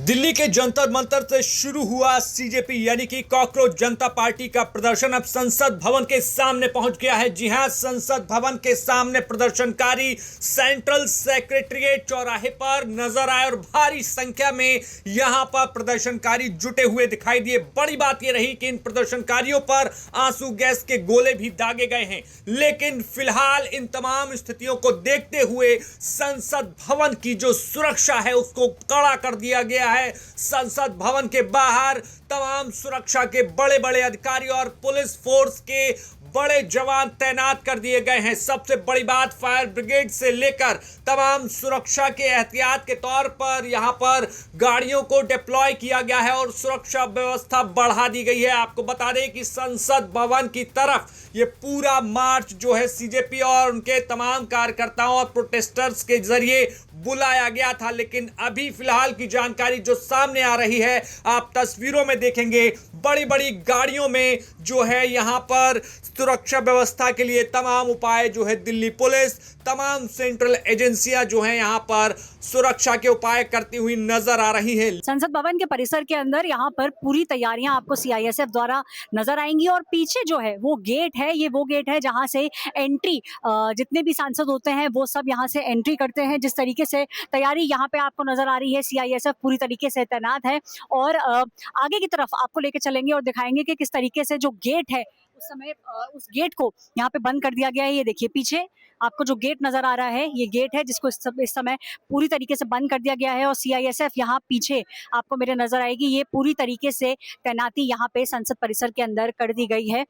दिल्ली के जंतर मंतर से शुरू हुआ सीजेपी यानी कि कॉकरोच जनता पार्टी का प्रदर्शन अब संसद भवन के सामने पहुंच गया है। जी हां, संसद भवन के सामने प्रदर्शनकारी सेंट्रल सेक्रेटेरिएट चौराहे पर नजर आए और भारी संख्या में यहां पर प्रदर्शनकारी जुटे हुए दिखाई दिए। बड़ी बात यह रही कि इन प्रदर्शनकारियों पर आंसू गैस के गोले भी दागे गए हैं, लेकिन फिलहाल इन तमाम स्थितियों को देखते हुए संसद भवन की जो सुरक्षा है उसको कड़ा कर दिया गया है। संसद भवन के बाहर तमाम सुरक्षा के बड़े बड़े अधिकारी और पुलिस फोर्स के बड़े जवान तैनात कर दिए गए हैं। सबसे बड़ी बात, फायर ब्रिगेड से लेकर तमाम सुरक्षा के एहतियात के तौर पर यहां पर गाड़ियों को डिप्लॉय किया गया है और सुरक्षा व्यवस्था बढ़ा दी गई है। आपको बता दें कि संसद भवन की तरफ ये पूरा मार्च जो है सीजेपी और उनके तमाम कार्यकर्ताओं और प्रोटेस्टर्स के जरिए बुलाया गया था, लेकिन अभी फिलहाल की जानकारी जो सामने आ रही है, आप तस्वीरों में देखेंगे बड़ी बड़ी गाड़ियों में जो है यहां पर सुरक्षा व्यवस्था के लिए तमाम उपाय जो है दिल्ली पुलिस, तमाम सेंट्रल एजेंसियां जो है यहां पर सुरक्षा के उपाय करती हुई नजर आ रही है। संसद भवन के परिसर के अंदर यहाँ पर पूरी तैयारियां आपको सीआईएसएफ द्वारा नजर आएंगी और पीछे जो है वो गेट है, ये वो गेट है जहां से एंट्री जितने भी सांसद होते हैं वो सब यहाँ से एंट्री करते हैं। जिस तरीके से तैयारी यहाँ पे आपको नजर आ रही है, सीआईएसएफ पूरी तरीके से तैनात है और आगे की तरफ आपको लेके चलेंगे और दिखाएंगे कि किस तरीके से जो गेट है उस समय उस गेट को यहाँ पे बंद कर दिया गया है। ये देखिए पीछे आपको जो गेट नजर आ रहा है, ये गेट है जिसको इस समय पूरी तरीके से बंद कर दिया गया है और सीआईएसएफ यहाँ पीछे आपको मेरे नजर आएगी। ये पूरी तरीके से तैनाती यहाँ पे संसद परिसर के अंदर कर दी गई है।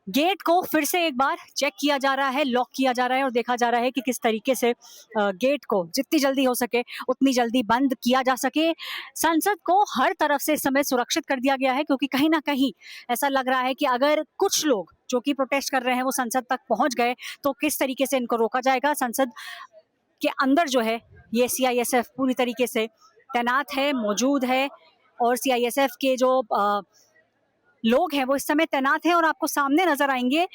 गेट को फिर से एक बार चेक किया जा रहा है, लॉक किया जा रहा है और देखा जा रहा है कि किस तरीके से गेट को जितनी जल्दी हो सके उतनी जल्दी बंद किया जा सके। संसद को हर तरफ से इस समय सुरक्षित कर दिया गया है, क्योंकि कहीं ना कहीं ऐसा लग रहा है कि अगर कुछ लोग जो कि प्रोटेस्ट कर रहे हैं वो संसद तक पहुंच गए तो किस तरीके से इनको रोका जाएगा। संसद के अंदर जो है ये सीआईएसएफ पूरी तरीके से तैनात है, मौजूद है और सीआईएसएफ के जो लोग हैं वो इस समय तैनात हैं और आपको सामने नजर आएंगे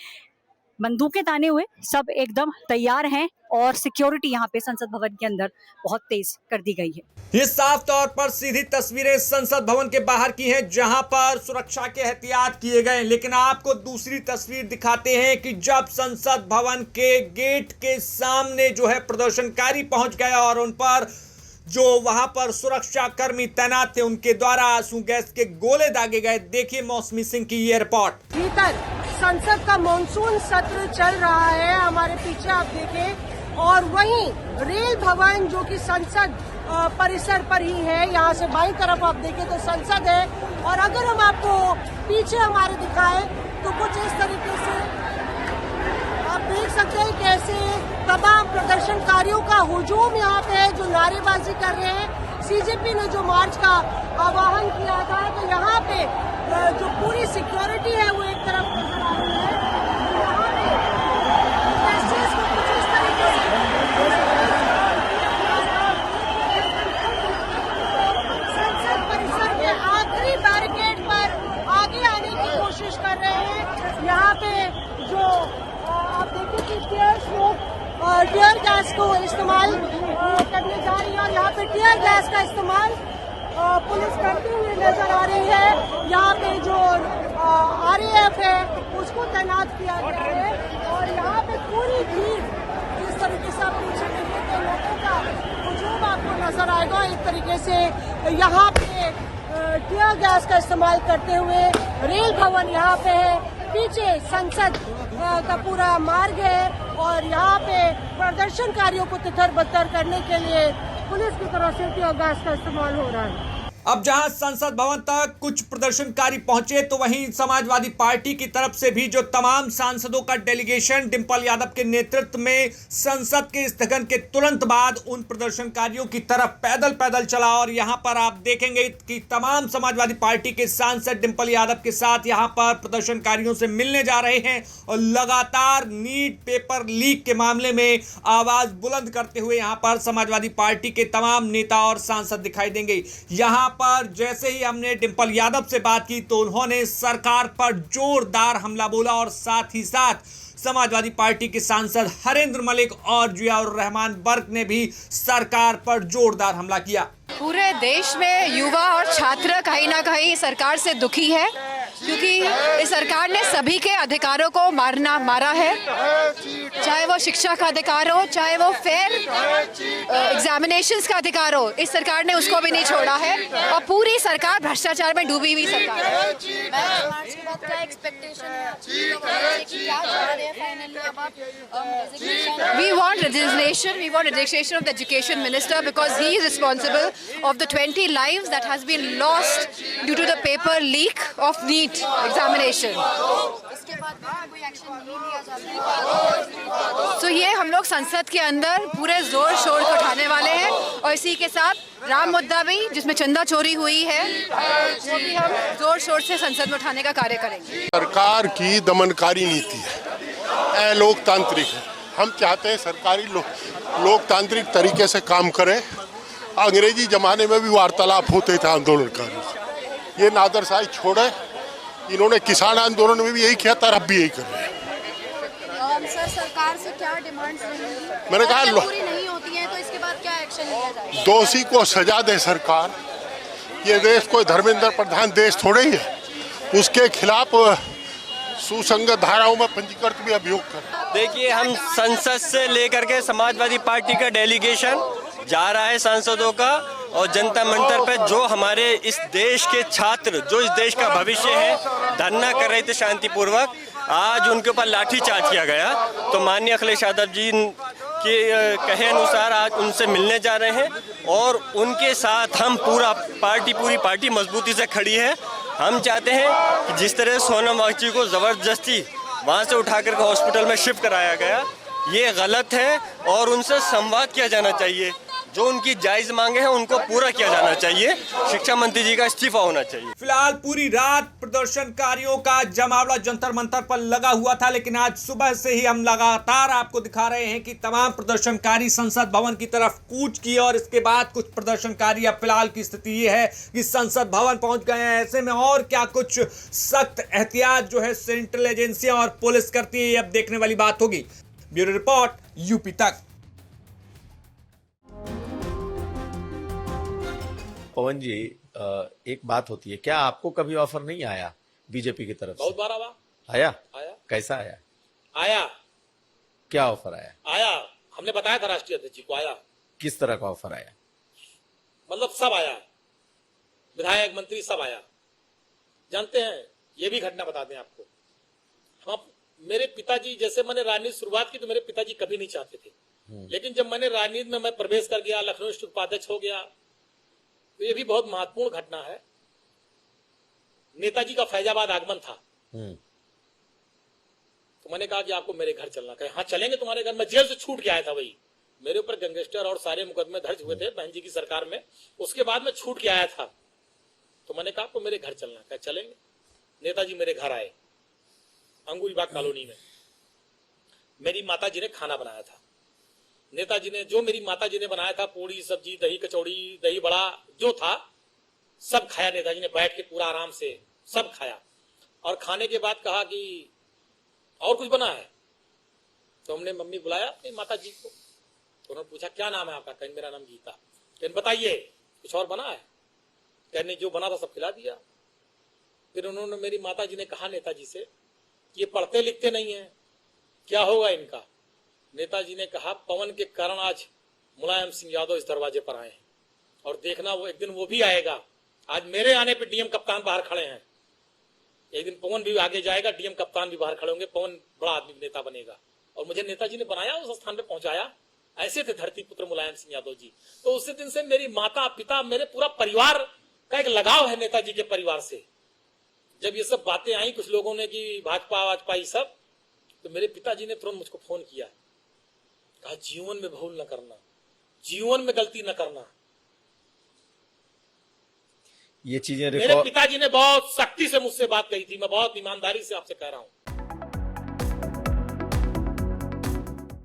बंदूकें ताने हुए सब एकदम तैयार हैं और सिक्योरिटी यहाँ पे संसद भवन के अंदर बहुत तेज कर दी गई है। ये साफ तौर पर सीधी तस्वीरें संसद भवन के बाहर की हैं जहां पर सुरक्षा के एहतियात किए गए, लेकिन आपको दूसरी तस्वीर दिखाते हैं कि जब संसद भवन के गेट के सामने जो है प्रदर्शनकारी पहुंच गया और उन पर जो वहां पर सुरक्षा कर्मी तैनात थे उनके द्वारा आंसू गैस के गोले दागे गए। देखिए मौसमी सिंह की ये रिपोर्ट। भीतर संसद का मॉनसून सत्र चल रहा है, हमारे पीछे आप देखें, और वहीं रेल भवन जो कि संसद परिसर पर ही है, यहाँ से बाईं तरफ आप देखें तो संसद है और अगर हम आपको पीछे हमारे दिखाएं तो कुछ इस तरीके से आप देख सकते हैं कैसे तमाम प्रदर्शनकारियों का हुजूम यहाँ पे है जो नारेबाजी कर रहे हैं। सीजेपी ने जो मार्च का आह्वान किया था तो यहाँ पे जो पूरी सिक्योरिटी है वो एक तरफ नजर आ रही है। यहाँ पे पैसेज को कुछ इस तरीके से संसद परिसर के आखिरी बैरिकेड पर आगे आने की कोशिश कर रहे हैं। यहाँ पे जो आप देखिए कि टीयर गैस को इस्तेमाल करने जा रही है और यहाँ पे टीयर गैस का इस्तेमाल पुलिस करती हुई नजर आ रही है। यहाँ पे जो आरएएफ है उसको तैनात किया गया है और यहाँ पे पूरी भीड़ जिस तरीके से आप पीछे देखिए तो लोगों का हुजूम आपको नजर आएगा। एक तरीके से यहाँ पे टीयर गैस का इस्तेमाल करते हुए रेल भवन यहाँ पे है, पीछे संसद का पूरा मार्ग है और यहाँ पे प्रदर्शनकारियों को तितर बतर करने के लिए पुलिस की तरफ से टीयर गैस का इस्तेमाल हो रहा है। अब जहां संसद भवन तक कुछ प्रदर्शनकारी पहुंचे तो वहीं समाजवादी पार्टी की तरफ से भी जो तमाम सांसदों का डेलीगेशन डिंपल यादव के नेतृत्व में संसद के स्थगन के तुरंत बाद उन प्रदर्शनकारियों की तरफ पैदल चला और यहां पर आप देखेंगे कि तमाम समाजवादी पार्टी के सांसद डिंपल यादव के साथ यहां पर प्रदर्शनकारियों से मिलने जा रहे हैं और लगातार नीट पेपर लीक के मामले में आवाज बुलंद करते हुए यहां पर समाजवादी पार्टी के तमाम नेता और सांसद दिखाई देंगे। यहां पर जैसे ही हमने डिंपल यादव से बात की तो उन्होंने सरकार पर जोरदार हमला बोला और साथ ही साथ समाजवादी पार्टी के सांसद हरेंद्र मलिक और जियाउर रहमान बर्क ने भी सरकार पर जोरदार हमला किया। पूरे देश में युवा और छात्र कहीं ना कहीं सरकार से दुखी है, क्योंकि इस सरकार ने सभी के अधिकारों को मारा है, चाहे वो शिक्षा का अधिकार हो, चाहे वो फेयर एग्जामिनेशंस का अधिकार हो। इस सरकार ने उसको भी नहीं छोड़ा है और पूरी सरकार भ्रष्टाचार में डूबी हुई सरकार है। We want resignation of the education minister because he is responsible of the 20 lives that has been lost due to the paper leak of NEET examination. इसके बाद कोई एक्शन नहीं लिया जाता। तो ये हम लोग संसद के अंदर पूरे जोर शोर से उठाने वाले हैं और इसी के साथ राम मुद्दा भी जिसमें चंदा चोरी हुई है वो भी हम जोर शोर से संसद में उठाने का कार्य करेंगे। सरकार की दमनकारी नीति है, लोकतांत्रिक है। हम चाहते हैं सरकारी लोकतांत्रिक तरीके से काम करे। अंग्रेजी जमाने में भी वार्तालाप होते थे आंदोलनकारियों से, ये नादरशाही छोड़े। इन्होंने किसान आंदोलन में भी यही किया था, अब भी यही कर रहे हैं। सर, सरकार से क्या डिमांड्स रहेंगी? मैंने कहा पूरी नहीं होती है तो इसके बाद क्या एक्शन लिया जाएगा? दोषी को सजा दे सरकार। ये देश कोई धर्मेंद्र प्रधान देश थोड़े ही है, उसके खिलाफ सुसंगत धाराओं में पंजीकृत भी अभियोग कर। देखिए, हम संसद से लेकर के समाजवादी पार्टी का डेलीगेशन जा रहा है सांसदों का, और जनता मंतर पे जो हमारे इस देश के छात्र, जो इस देश का भविष्य है, धरना कर रहे थे शांतिपूर्वक। आज उनके ऊपर लाठीचार्ज किया गया, तो माननीय अखिलेश यादव जी के कहे अनुसार आज उनसे मिलने जा रहे हैं और उनके साथ हम पूरी पार्टी मजबूती से खड़ी है। हम चाहते हैं कि जिस तरह सोनम वांगचुक को ज़बरदस्ती वहाँ से उठा कर हॉस्पिटल में शिफ्ट कराया गया, ये गलत है और उनसे संवाद किया जाना चाहिए। जो उनकी जायज मांगे हैं उनको पूरा किया जाना चाहिए। शिक्षा मंत्री जी का इस्तीफा होना चाहिए। फिलहाल पूरी रात प्रदर्शनकारियों का जमावड़ा जंतर मंतर पर लगा हुआ था, लेकिन आज सुबह से ही हम लगातार आपको दिखा रहे हैं कि तमाम प्रदर्शनकारी संसद भवन की तरफ कूच किए और इसके बाद कुछ प्रदर्शनकारी, अब फिलहाल की स्थिति ये है कि संसद भवन पहुंच गए हैं। ऐसे में और क्या कुछ सख्त एहतियात जो है सेंट्रल एजेंसियां और पुलिस करती है, ये अब देखने वाली बात होगी। ब्यूरो रिपोर्ट, यूपी तक। पवन जी, एक बात होती है, क्या आपको कभी ऑफर नहीं आया बीजेपी की तरफ से? बहुत बार आया। आया। कैसा आया? क्या ऑफर आया? हमने बताया था राष्ट्रीय अध्यक्ष जी को। आया। किस तरह का ऑफर आया? मतलब सब आया, विधायक मंत्री सब आया। जानते हैं, ये भी घटना बता दें आपको, हम मेरे पिताजी, जैसे मैंने राजनीति शुरुआत की तो मेरे पिताजी कभी नहीं चाहते थे, लेकिन जब मैंने राजनीति में मैं प्रवेश कर गया, लखनऊ स्थित उपाध्यक्ष हो गया, तो ये भी बहुत महत्वपूर्ण घटना है। नेताजी का फैजाबाद आगमन था, तो मैंने कहा कि आपको मेरे घर चलना। कहे हाँ चलेंगे तुम्हारे घर। मैं जेल से छूट के आया था, वही मेरे ऊपर गैंगस्टर और सारे मुकदमे दर्ज हुए थे बहन जी की सरकार में, उसके बाद मैं छूट के आया था। तो मैंने कहा आपको मेरे घर चलना। कहे चलेंगे। नेताजी मेरे घर आए, अंगूरीबाग कॉलोनी में। मेरी माता जी ने खाना बनाया था। नेताजी ने, जो मेरी माता जी ने बनाया था, पूड़ी सब्जी, दही कचौड़ी, दही बड़ा जो था, सब खाया। नेताजी ने बैठ के पूरा आराम से सब खाया और खाने के बाद कहा कि और कुछ बना है। तो हमने मम्मी बुलाया अपनी माता जी को, तो उन्होंने पूछा क्या नाम है आपका? कहने मेरा नाम गीता। कहने बताइए कुछ और बना है? कहने जो बना था सब खिला दिया। फिर उन्होंने, मेरी माता जी ने कहा नेताजी से, ये पढ़ते लिखते नहीं है, क्या होगा इनका? नेताजी ने कहा पवन के कारण आज मुलायम सिंह यादव इस दरवाजे पर आए हैं और देखना वो एक दिन वो भी आएगा। आज मेरे आने पे डीएम कप्तान बाहर खड़े हैं, एक दिन पवन भी आगे जाएगा, डीएम कप्तान भी बाहर खड़े होंगे, पवन बड़ा आदमी नेता बनेगा। और मुझे नेताजी ने बनाया, उस स्थान पे पहुंचाया। ऐसे थे धरती पुत्र मुलायम सिंह यादव जी। तो उसी दिन से मेरी माता पिता, मेरे पूरा परिवार का एक लगाव है नेताजी के परिवार से। जब ये सब बातें आई कुछ लोगों ने कि भाजपा ये सब, तो मेरे पिताजी ने तुरंत मुझको फोन किया, कहा जीवन में भूल न करना, जीवन में गलती न करना। ये चीजें मेरे पिताजी ने बहुत सख्ती से मुझसे बात कही थी। मैं बहुत ईमानदारी से आपसे कह रहा हूं,